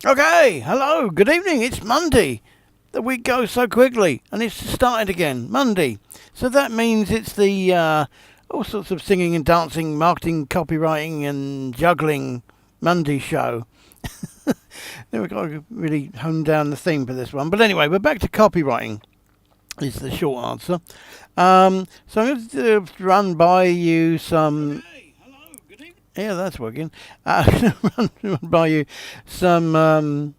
Okay, hello, good evening. It's Monday. The week goes so quickly, and it's started again. Monday. So that means it's the all sorts of singing and dancing, marketing, copywriting, and juggling Monday show. Then we've got to really hone down the theme for this one. But anyway, we're back to copywriting, is the short answer. So I'm going to run by you some. Yeah, that's working. Run by you some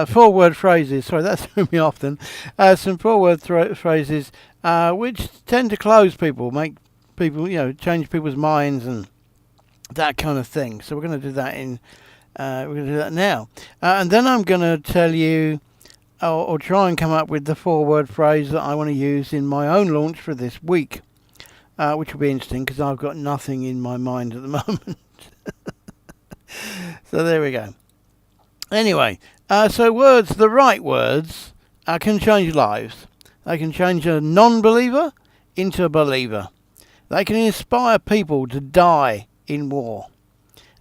four-word phrases. Sorry, that threw me off then. Some four-word phrases which tend to close people, make people, change people's minds and that kind of thing. So we're going to do that we're going to do that now. And then I'm going to tell you or try and come up with the four-word phrase that I want to use in my own launch for this week. Which will be interesting because I've got nothing in my mind at the moment. So there we go. Anyway, so words, the right words, can change lives. They can change a non-believer into a believer. They can inspire people to die in war.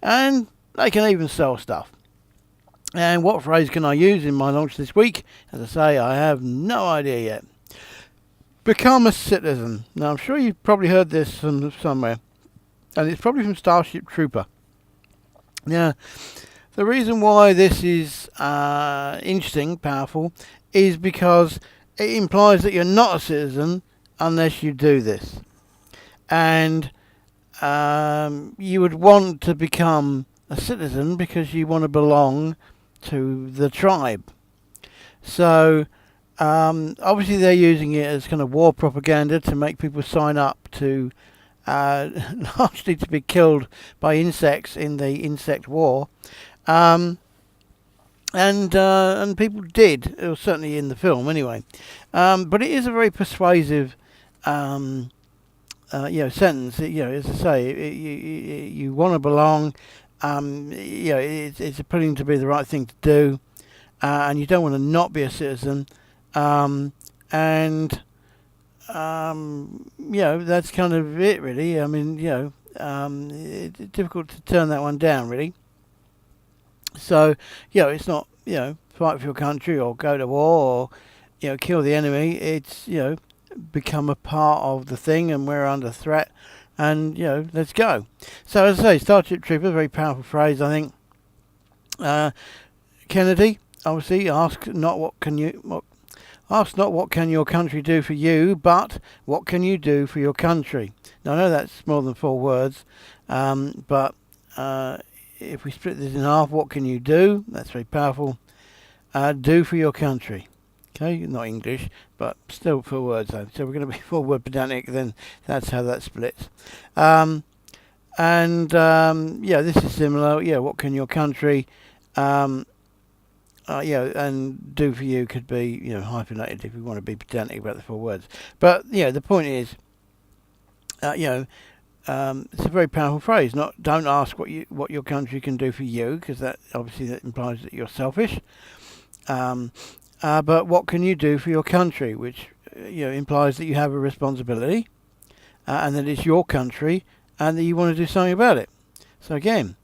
And they can even sell stuff. And what phrase can I use in my launch this week? As I say, I have no idea yet. Become a citizen. Now, I'm sure you've probably heard this from somewhere, and it's probably from Starship Trooper. Now, the reason why this is interesting, powerful, is because it implies that you're not a citizen unless you do this. And you would want to become a citizen because you want to belong to the tribe. So, obviously they're using it as kind of war propaganda to make people sign up to largely to be killed by insects in the insect war. And people did, or certainly in the film anyway. But it is a very persuasive sentence. As I say, you want to belong. It's appealing to be the right thing to do. And you don't want to not be a citizen. That's kind of it, really. I mean, it's difficult to turn that one down, really. So, it's not, fight for your country or go to war or, kill the enemy. It's, become a part of the thing and we're under threat and, let's go. So, as I say, Starship Trooper, very powerful phrase, I think. Kennedy, obviously, ask not what can your country do for you, but what can you do for your country? Now, I know that's more than 4 words, but if we split this in half, what can you do? That's very powerful. Do for your country. Okay, not English, but still 4 words though. So we're going to be 4-word pedantic, then that's how that splits. This is similar. Yeah, what can your country... and do for you could be, hyphenated if we want to be pedantic about the 4 words. But, the point is, it's a very powerful phrase. Don't ask what your country can do for you, because that implies that you're selfish. But what can you do for your country, which, implies that you have a responsibility, and that it's your country, and that you want to do something about it. So again,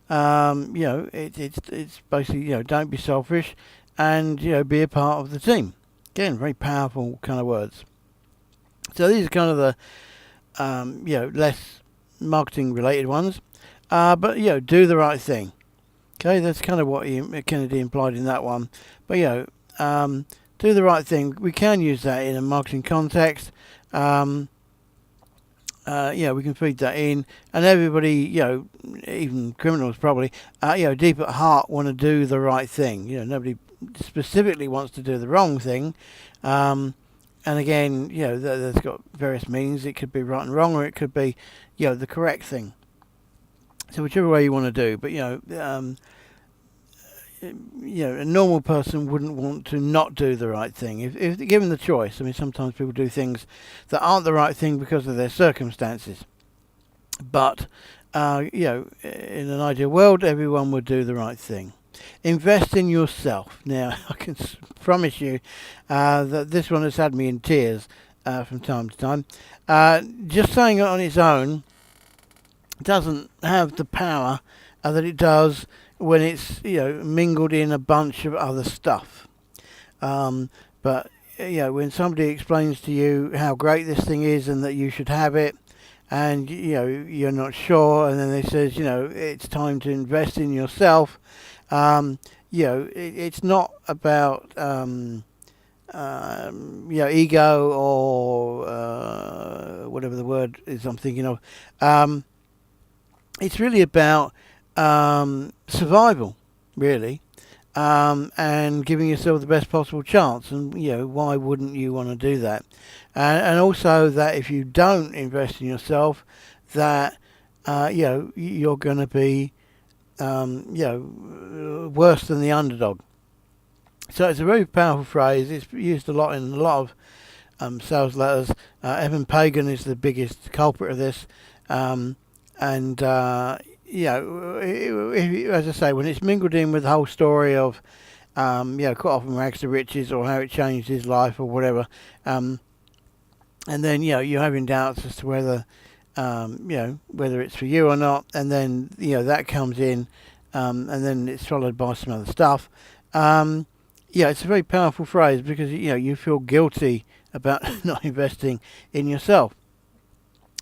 it's basically, don't be selfish and, be a part of the team. Again, very powerful kind of words. So these are kind of the, less marketing related ones. But, do the right thing. Okay, that's kind of what Kennedy implied in that one. But, do the right thing. We can use that in a marketing context. We can feed that in, and everybody, even criminals probably, deep at heart want to do the right thing. Nobody specifically wants to do the wrong thing. And again, that's got various meanings. It could be right and wrong, or it could be, the correct thing. So whichever way you want to do, but a normal person wouldn't want to not do the right thing if given the choice. I mean, sometimes people do things that aren't the right thing because of their circumstances. But, in an ideal world, everyone would do the right thing. Invest in yourself. Now, I can promise you that this one has had me in tears from time to time. Just saying it on its own doesn't have the power that it does when it's mingled in a bunch of other stuff. But when somebody explains to you how great this thing is and that you should have it, and you're not sure, and then they says it's time to invest in yourself. It's not about ego or whatever the word is I'm thinking of. It's really about survival, really, and giving yourself the best possible chance. And why wouldn't you want to do that? And also that if you don't invest in yourself, that you're going to be worse than the underdog. So it's a very powerful phrase. It's used a lot in a lot of sales letters. Evan Pagan is the biggest culprit of this, as I say, when it's mingled in with the whole story of quite often rags to riches or how it changed his life or whatever, and then you're having doubts as to whether whether it's for you or not, and then that comes in, and then it's followed by some other stuff. It's a very powerful phrase because you feel guilty about not investing in yourself,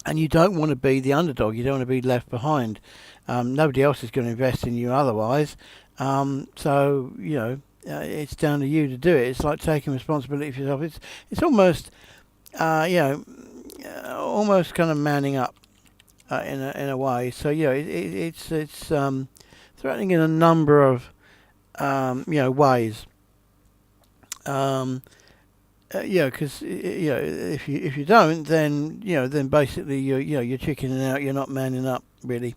and you don't want to be the underdog. You don't want to be left behind. Nobody else is going to invest in you otherwise. So it's down to you to do it. It's like taking responsibility for yourself. It's almost almost kind of manning up in a way. So it's threatening in a number of ways. Because if you don't, then basically you're chickening out. You're not manning up really.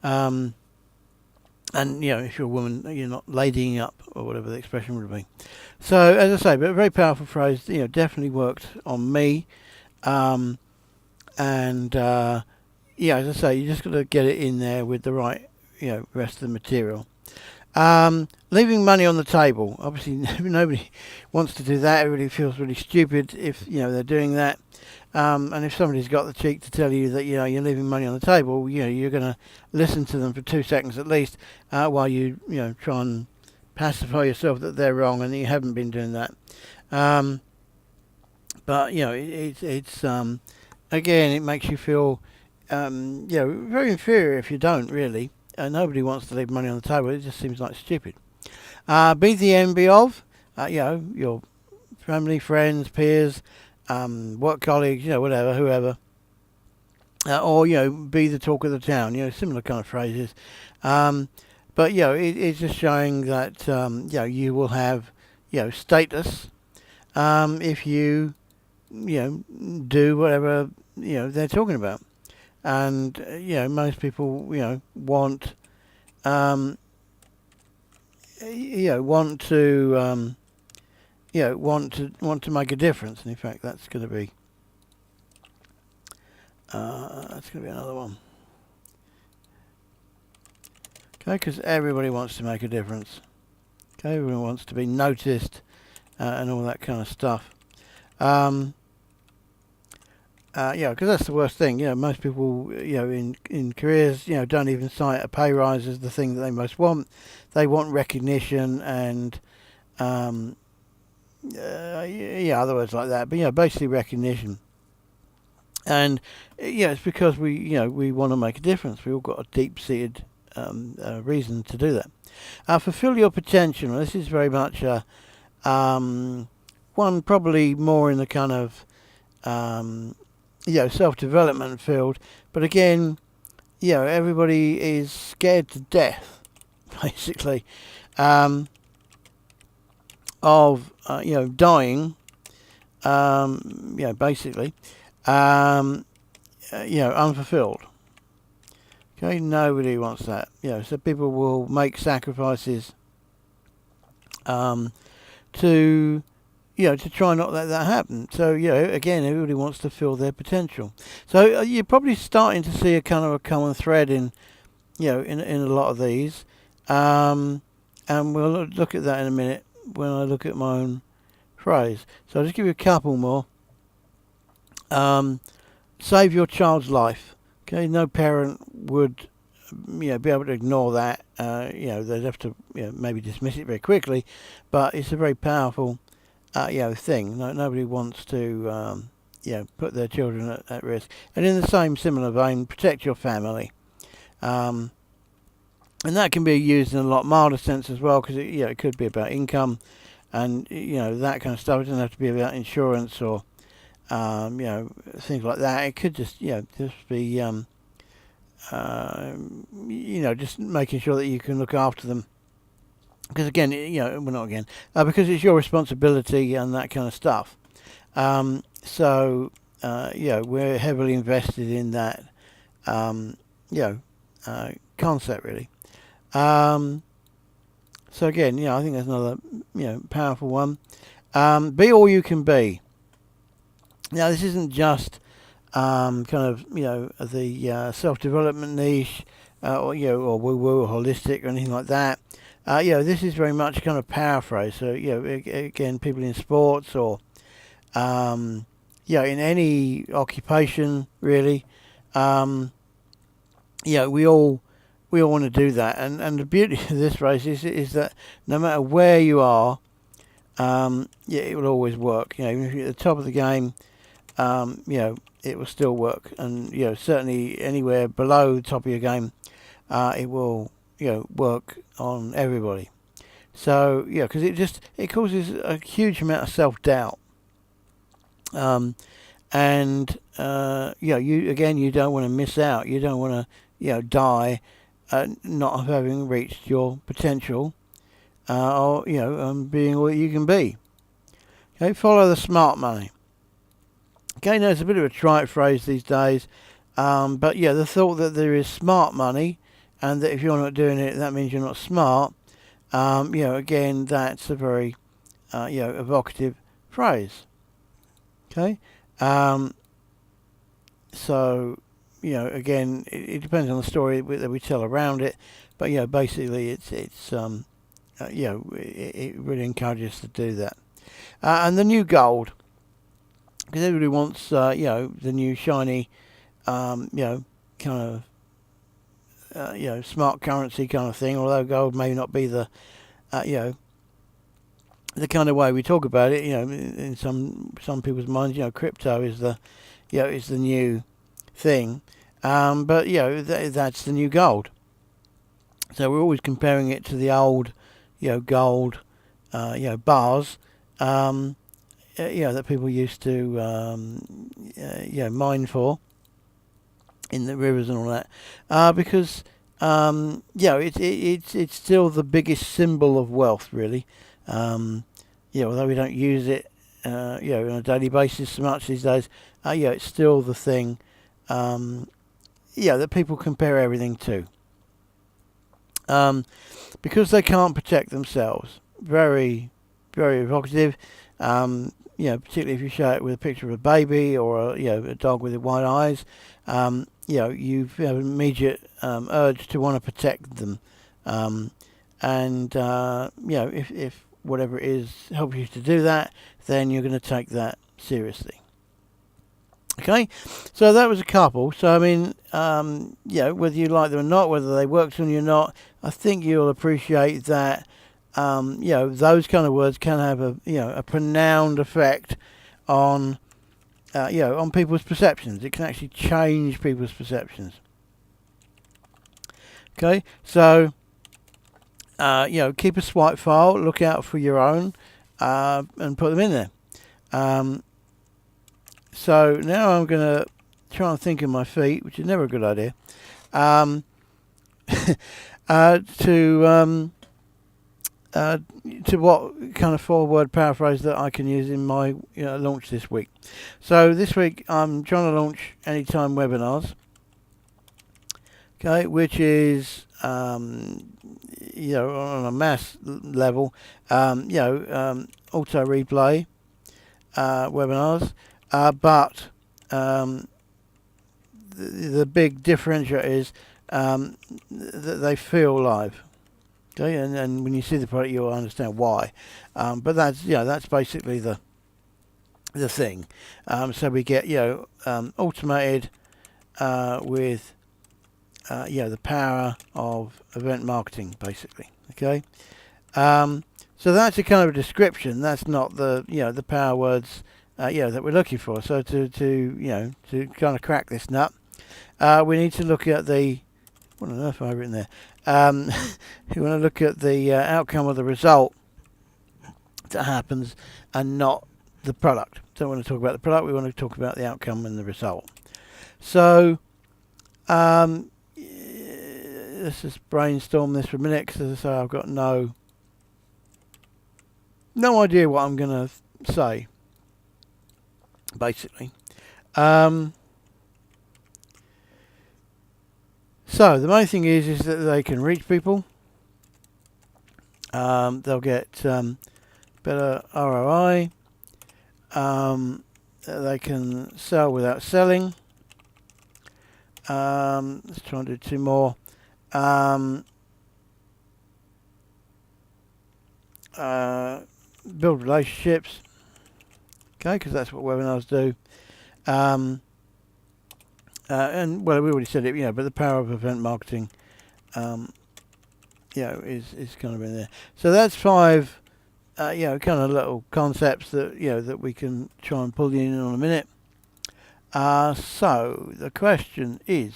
And if you're a woman, you're not ladying up, or whatever the expression would be. So as I say, but a very powerful phrase. Definitely worked on me. As I say, you just got to get it in there with the right, rest of the material. Leaving money on the table. Obviously, nobody wants to do that. Everybody feels really stupid if they're doing that. And if somebody's got the cheek to tell you that you're leaving money on the table, you're going to listen to them for 2 seconds at least, while you try and pacify yourself that they're wrong and that you haven't been doing that. But it's again, it makes you feel very inferior if you don't really. Nobody wants to leave money on the table. It just seems like stupid. Be the envy of your family, friends, peers, work colleagues, whatever, whoever, or be the talk of the town. Similar kind of phrases. But it's just showing that you will have status if you do whatever they're talking about. And most people want want to make a difference. And in fact, that's going to be another one. Okay, because everybody wants to make a difference. Okay, everyone wants to be noticed and all that kind of stuff. Because that's the worst thing. Most people, in careers, don't even cite a pay rise as the thing that they most want. They want recognition and, other words like that. But basically recognition. And it's because we want to make a difference. We all got a deep-seated reason to do that. Fulfill your potential. This is very much one probably more in the kind of self-development field, but again, everybody is scared to death, basically, of dying, basically, unfulfilled. Okay, nobody wants that. So people will make sacrifices to try not let that happen. So, again, everybody wants to fill their potential. So you're probably starting to see a kind of a common thread in a lot of these. And we'll look at that in a minute when I look at my own phrase. So I'll just give you a couple more. Save your child's life. Okay, no parent would be able to ignore that. They'd have to maybe dismiss it very quickly, but it's a very powerful thing. Nobody wants to put their children at risk. And in the same similar vein, protect your family. And that can be used in a lot milder sense as well, because it could be about income and that kind of stuff. It doesn't have to be about insurance or things like that. It could just just be just making sure that you can look after them. Because again, not again, because it's your responsibility and that kind of stuff. We're heavily invested in that, concept really. So again, I think that's another, powerful one. Be all you can be. Now, this isn't just the self-development niche, or woo-woo or holistic or anything like that. This is very much kind of paraphrase. So, again, people in sports or, in any occupation, really. We all want to do that. And the beauty of this race is that no matter where you are, it will always work. Even if you're at the top of the game, it will still work. And, certainly anywhere below the top of your game, it will, work on everybody. So, because it causes a huge amount of self-doubt. You don't want to miss out. You don't want to, die not having reached your potential, or, being all that you can be. Okay, follow the smart money. Okay, now it's a bit of a trite phrase these days, but the thought that there is smart money, and that if you're not doing it, that means you're not smart. Again, that's a very, evocative phrase. Okay, again, it depends on the story that we tell around it, but basically it really encourages us to do that. And the new gold, because everybody wants the new shiny, kind of smart currency kind of thing. Although gold may not be the the kind of way we talk about it. In some people's minds, crypto is the is the new thing. But that's the new gold. So we're always comparing it to the old, gold, bars, that people used to, mine for in the rivers and all that, because it's still the biggest symbol of wealth, really. Although we don't use it, on a daily basis so much these days, it's still the thing, that people compare everything to. Because they can't protect themselves. Very, very evocative. Particularly if you show it with a picture of a baby or a dog with white eyes. You have an immediate urge to want to protect them. If whatever it is helps you to do that, then you're going to take that seriously. Okay, so that was a couple. So I mean, whether you like them or not, whether they worked on you or not, I think you'll appreciate that. Those kind of words can have a pronounced effect on on people's perceptions. It can actually change people's perceptions. Okay, so keep a swipe file, look out for your own, and put them in there. So now I'm going to try and think of my feet, which is never a good idea, to what kind of 4-word paraphrase that I can use in my launch this week. So this week I'm trying to launch anytime webinars, okay, which is on a mass level, auto replay webinars, but the big differentiator is that they feel live. Okay, and when you see the product, you'll understand why. But that's basically the thing. So we get automated with the power of event marketing, basically. Okay. So that's a kind of a description. That's not the the power words that we're looking for. So to kind of crack this nut, we need to look at the what on earth have I written there? We want to look at the outcome of the result that happens, and not the product. Don't want to talk about the product. We want to talk about the outcome and the result. So let's just brainstorm this for a minute, because as I say, I've got no idea what I'm going to say, basically. So the main thing is that they can reach people. They'll get better ROI. They can sell without selling. Let's try and do two more. Build relationships. Okay, because that's what webinars do. And well, we already said it, but the power of event marketing, is kind of in there. So that's 5, kind of little concepts that that we can try and pull you in on a minute. So the question is,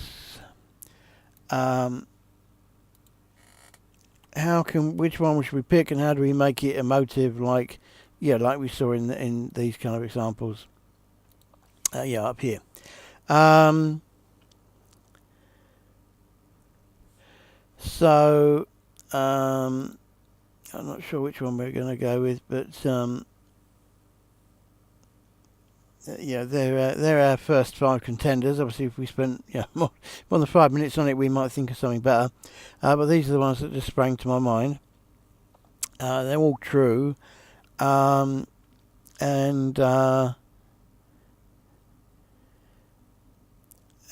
which one should we pick, and how do we make it emotive, like we saw in these kind of examples, up here. So I'm not sure which one we're going to go with, but they're our first 5 contenders. Obviously, if we spent more than 5 minutes on it, we might think of something better. But these are the ones that just sprang to my mind. They're all true, and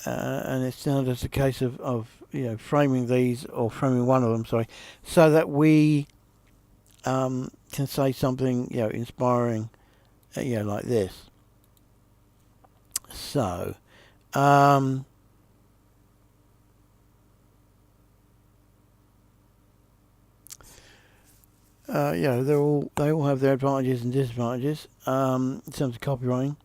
it's now just a case of framing these, or framing one of them, so that we can say something inspiring, like this. So, they all have their advantages and disadvantages in terms of copywriting.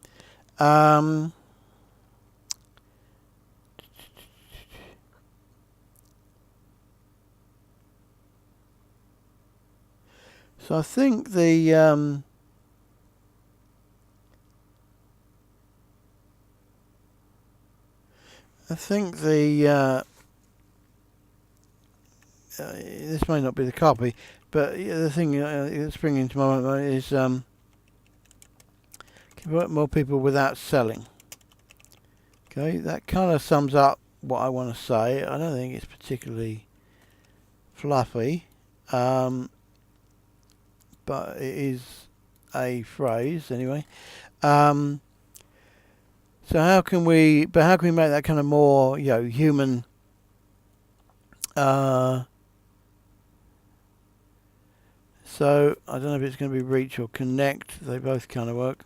So I think the this may not be the copy, but the thing that's springing into my mind is convert more people without selling. Okay, that kind of sums up what I want to say. I don't think it's particularly fluffy, but it is a phrase anyway. So how can we make that kind of more human? So I don't know if it's going to be reach or connect. They both kind of work.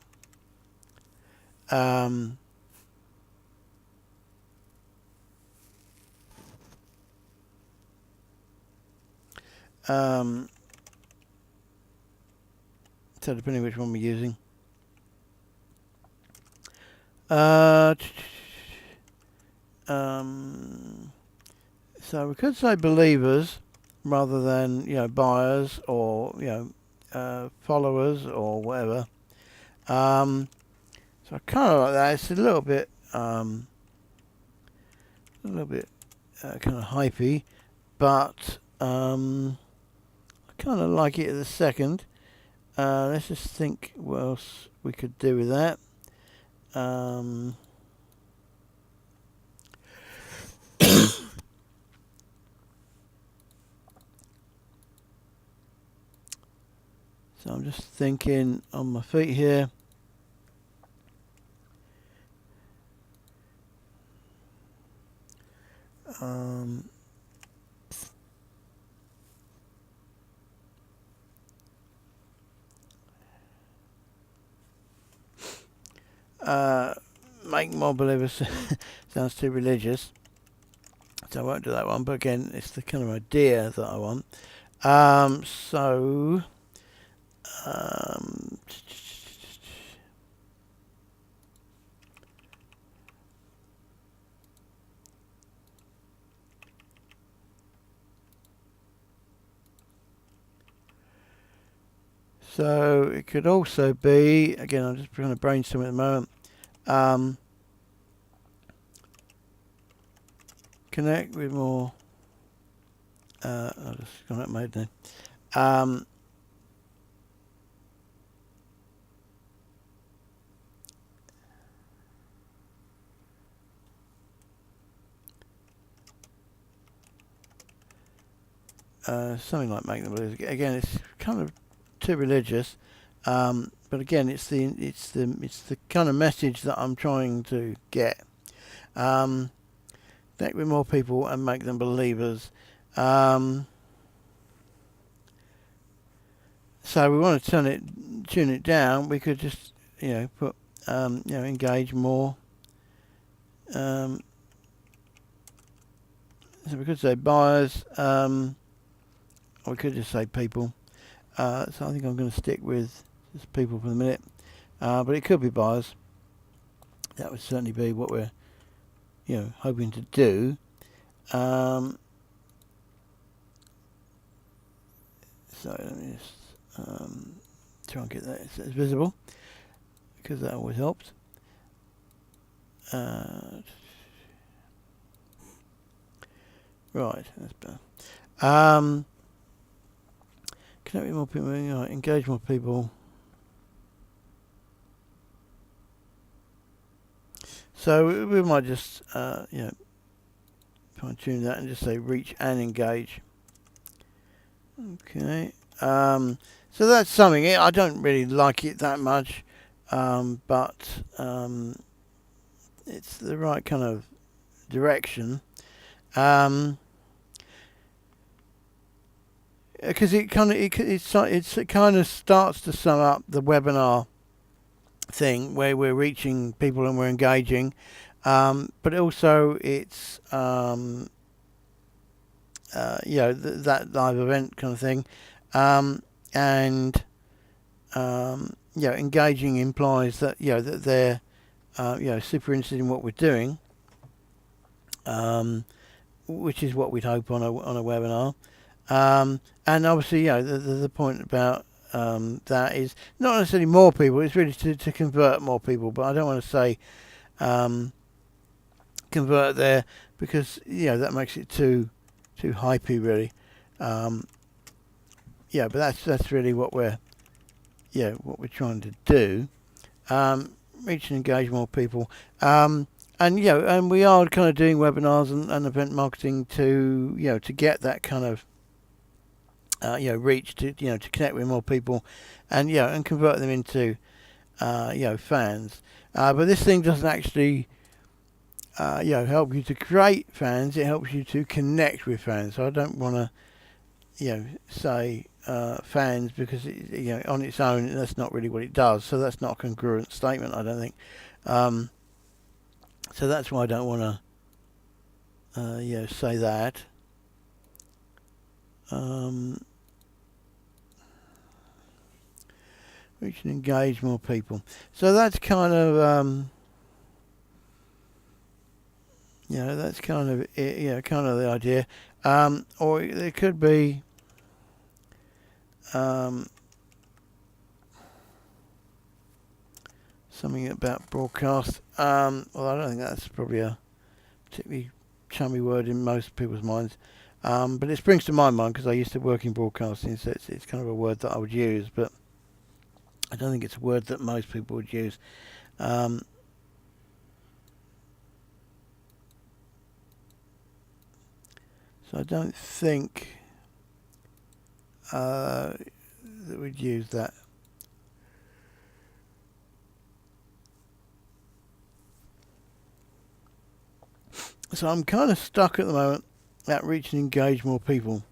So depending which one we're using. So we could say believers rather than buyers, or followers, or whatever. So I kind of like that. It's a little bit kind of hypey, but I kind of like it at the second. Let's just think what else we could do with that. So I'm just thinking on my feet here. Make more believers sounds too religious. So I won't do that one, but again, it's the kind of idea that I want. So so it could also be, again, I'm just trying to brainstorm at the moment. Connect with more. I'll just connect mode then. Something like make them believe. Again, it's kind of too religious, but again, it's the kind of message that I'm trying to get. Connect with more people and make them believers. So we want to tune it down. We could just put engage more. So we could say buyers. Or we could just say people. So I think I'm going to stick with just people for the minute. But it could be buyers. That would certainly be what we're hoping to do. So let me just try and get that as visible, because that always helps. Right, that's better. Connect with more people, engage more people. So we might just fine tune that and just say reach and engage. Okay. So that's something. I don't really like it that much, but it's the right kind of direction. Because it kind of starts to sum up the webinar thing where we're reaching people and we're engaging, but also it's that live event kind of thing, and engaging implies that that they're super interested in what we're doing, which is what we'd hope on a webinar. And obviously, the point about that is not necessarily more people. It's really to convert more people. But I don't want to say convert there, because that makes it too hypey, really. But that's really what we're trying to do. Reach and engage more people. And we are kind of doing webinars and event marketing to to get that kind of reach, to to connect with more people, and and convert them into fans. But this thing doesn't actually help you to create fans. It helps you to connect with fans. So I don't want to say fans, because on its own that's not really what it does. So that's not a congruent statement, I don't think. So that's why I don't want to say that. Reach and engage more people. So that's kind of that's kind of it, kind of the idea. Or there could be something about broadcast. Well, I don't think that's probably a particularly chummy word in most people's minds. But it springs to my mind because I used to work in broadcasting, so it's kind of a word that I would use, but I don't think it's a word that most people would use. So I don't think that we'd use that. So I'm kind of stuck at the moment at reach and engage more people.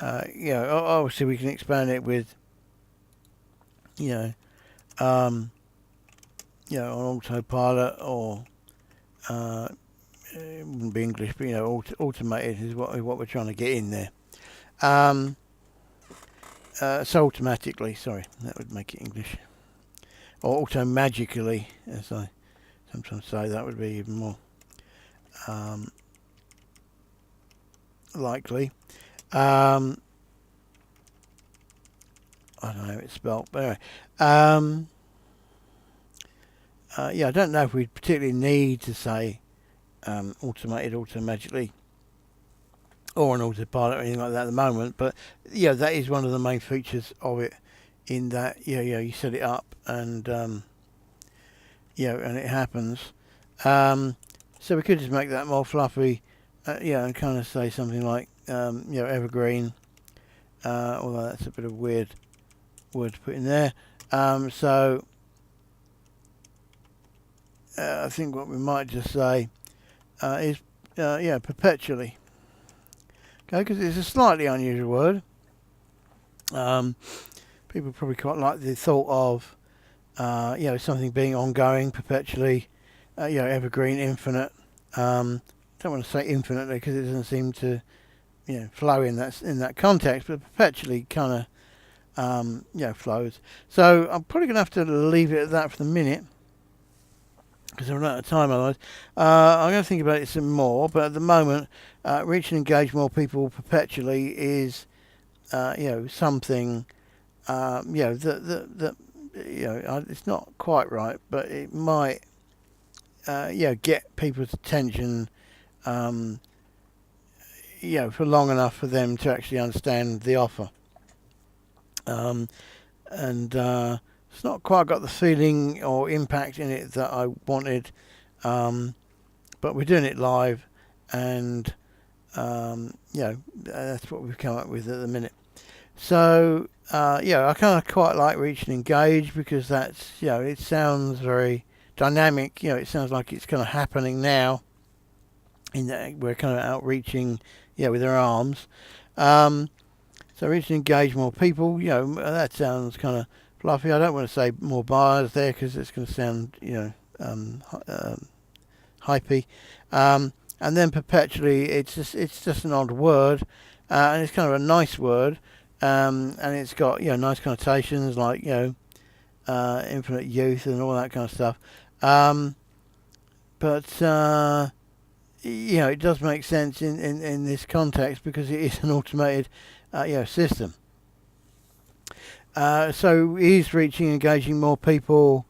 Obviously we can expand it with, on autopilot, or it wouldn't be English, but automated is what we're trying to get in there. So automatically, sorry, that would make it English, or automagically, as I sometimes say. That would be even more likely. I don't know how it's spelled, but anyway. I don't know if we particularly need to say automated, automagically, or an autopilot or anything like that at the moment, but that is one of the main features of it, in that you set it up and and it happens. So we could just make that more fluffy, and kind of say something like evergreen, although that's a bit of a weird word to put in there. So I think what we might just say is perpetually. Okay, because it's a slightly unusual word. People probably quite like the thought of something being ongoing, perpetually, evergreen, infinite. Don't want to say infinitely because it doesn't seem to flow in that context, but perpetually kind of flows. So I'm probably going to have to leave it at that for the minute, because I'm out of time otherwise. I'm going to think about it some more, but at the moment, reach and engage more people perpetually is, something, that it's not quite right, but it might, get people's attention, for long enough for them to actually understand the offer. It's not quite got the feeling or impact in it that I wanted, but we're doing it live, and that's what we've come up with at the minute. So I kind of quite like reach and engage, because that's it sounds very dynamic. It sounds like it's kind of happening now, in that we're kind of outreaching with our arms. So reach and engage more people. That sounds kind of fluffy. I don't want to say more buyers there, because it's going to sound hypey. And then perpetually, it's just an odd word, and it's kind of a nice word, and it's got nice connotations like infinite youth and all that kind of stuff. But it does make sense in this context, because it is an automated system. So is reaching, engaging more people,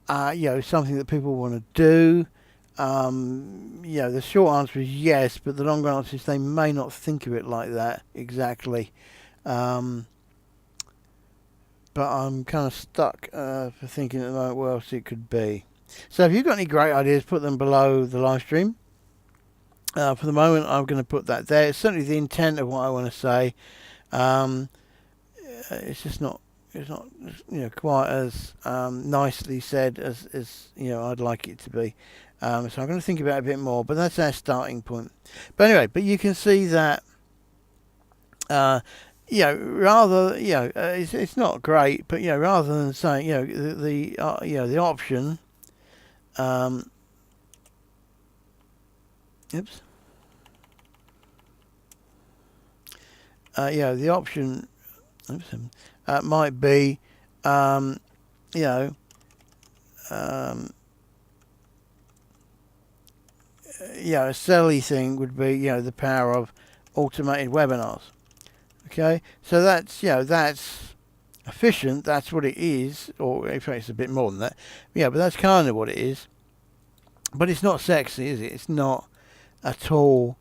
something that people want to do. The short answer is yes, but the longer answer is they may not think of it like that exactly. But I'm kind of stuck for thinking at the moment what else it could be. So if you've got any great ideas, put them below the live stream. For the moment, I'm going to put that there. It's certainly the intent of what I want to say. It's just not. It's not, quite as nicely said as I'd like it to be. So I'm going to think about it a bit more. But that's our starting point. But anyway, you can see that. Rather, it's not great, but rather than saying, the option. Oops. The option. Oops. Might be, a silly thing would be, the power of automated webinars. Okay, so that's efficient. That's what it is, or in fact, it's a bit more than that. But that's kind of what it is. But it's not sexy, is it? It's not at all,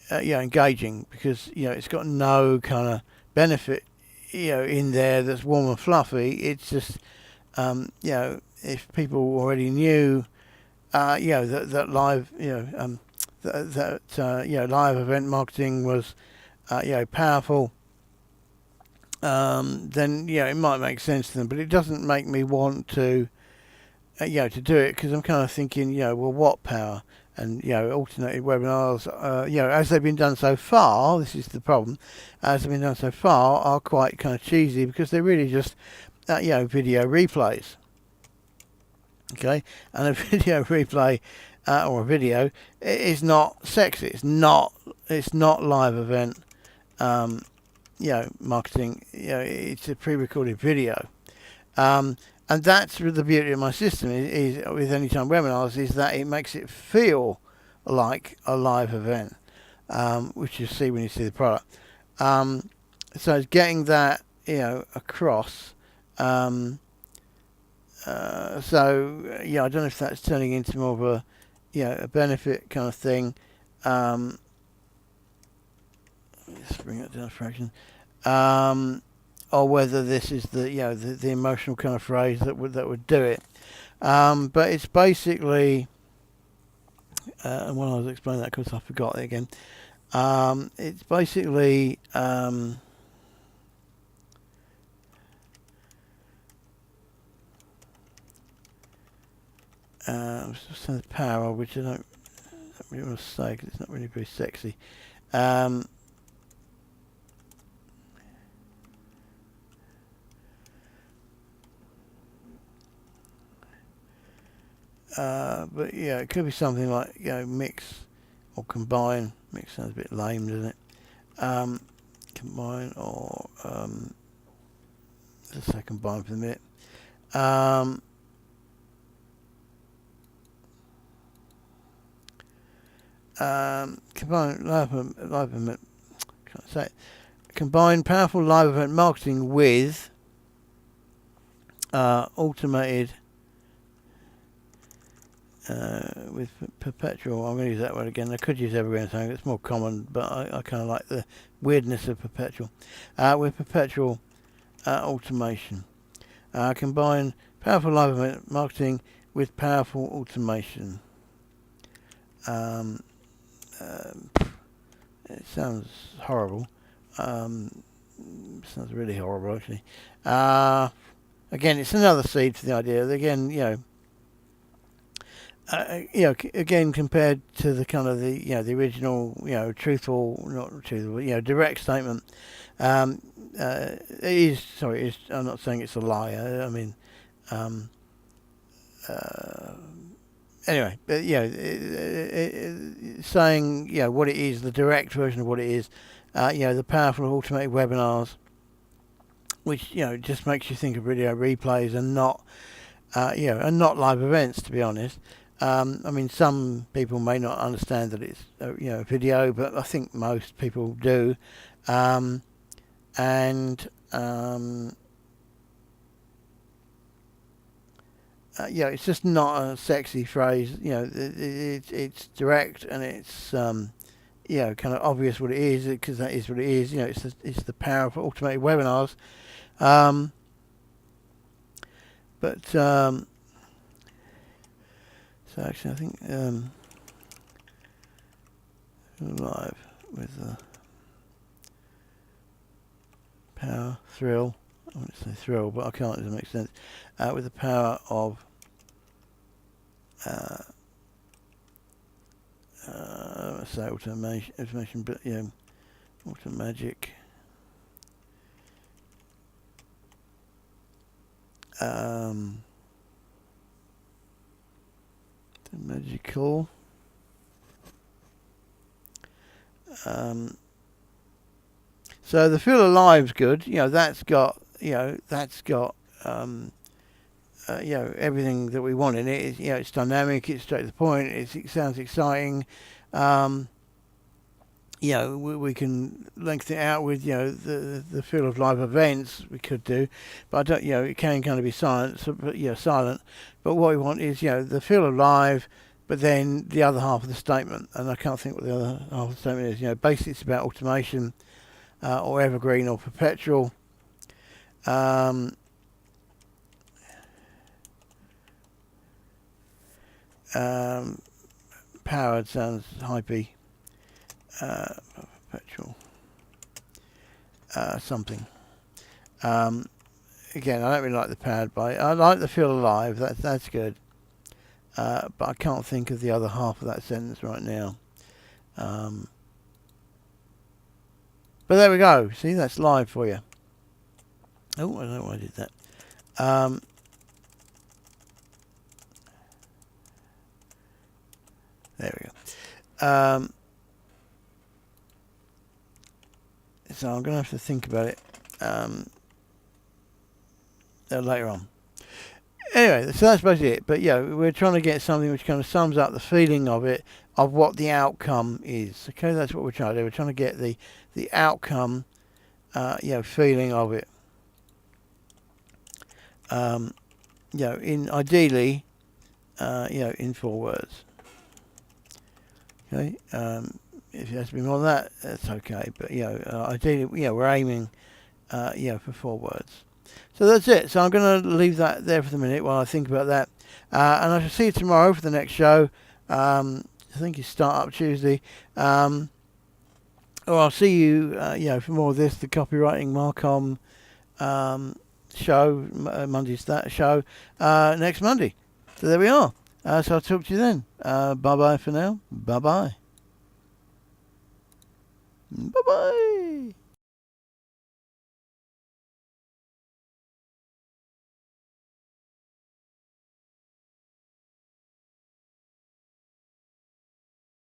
engaging, because it's got no kind of benefit in there that's warm and fluffy. It's just if people already knew that live live event marketing was powerful, then it might make sense to them, but it doesn't make me want to to do it, because I'm kind of thinking well, what power? And alternative webinars, as they've been done so far, this is the problem. As they've been done so far, are quite kind of cheesy, because they're really just video replays. Okay, and a video replay or a video is not sexy. It's not live event. Marketing. It's a pre-recorded video. And that's the beauty of my system is with Anytime Webinars is that it makes it feel like a live event, which you see when you see the product. So it's getting that across. I don't know if that's turning into more of a a benefit kind of thing. Let's bring it down a fraction. Or whether this is the emotional kind of phrase that would do it. But it's basically, and when I was explaining that, of course I forgot it again. It's basically the power, which I don't really want to say because it's not really very sexy. But it could be something like mix or combine. Mix sounds a bit lame, doesn't it? Combine or let's say combine for the minute. Combine live event. Can't say it. Combine powerful live event marketing with automated. With perpetual, I'm going to use that word again. I could use evergreen something, it's more common, but I kind of like the weirdness of perpetual. With perpetual automation. Combine powerful live event marketing with powerful automation. It sounds horrible. Sounds really horrible, actually. Again, it's another seed for the idea. Again, again, compared to the kind of the original, truthful, not truthful, direct statement. It is. Sorry, I'm not saying it's a lie. I mean, anyway, but saying what it is, the direct version of what it is. The powerful automated webinars, which just makes you think of video replays and not, and not live events, to be honest. I mean, some people may not understand that it's a video, but I think most people do. It's just not a sexy phrase. It's direct and it's kind of obvious what it is, because that is what it is. It's the power of automated webinars. So actually, I think live with the power thrill. I want to say thrill, but I can't. It doesn't make sense. With the power of say automation, but automagic. Magical. So the feel alive's good. That's got everything that we want in it. It's dynamic. It's straight to the point. It sounds exciting. We can lengthen it out with the feel of live events. We could do, but I don't. It can kind of be silent. Silent. But what we want is the feel of live, but then the other half of the statement. And I can't think what the other half of the statement is. Basically it's about automation, or evergreen or perpetual. Powered sounds hypey. Perpetual. Something. Again, I don't really like the powered by. I like the feel alive. That's good. But I can't think of the other half of that sentence right now. But there we go. See, that's live for you. Oh, I don't know why I did that. There we go. So I'm going to have to think about it later on. Anyway, so that's basically it. But yeah, we're trying to get something which kind of sums up the feeling of it, of what the outcome is. Okay, that's what we're trying to do. We're trying to get the outcome, feeling of it. Ideally, in 4 words. Okay. If it has to be more than that, that's okay. But ideally, we're aiming, for 4 words. So that's it. So I'm going to leave that there for the minute while I think about that. And I shall see you tomorrow for the next show. I think it's Startup Tuesday. Or I'll see you, for more of this, the Copywriting Marcom show, Monday's that show, next Monday. So there we are. So I'll talk to you then. Bye-bye for now. Bye-bye. Bye-bye.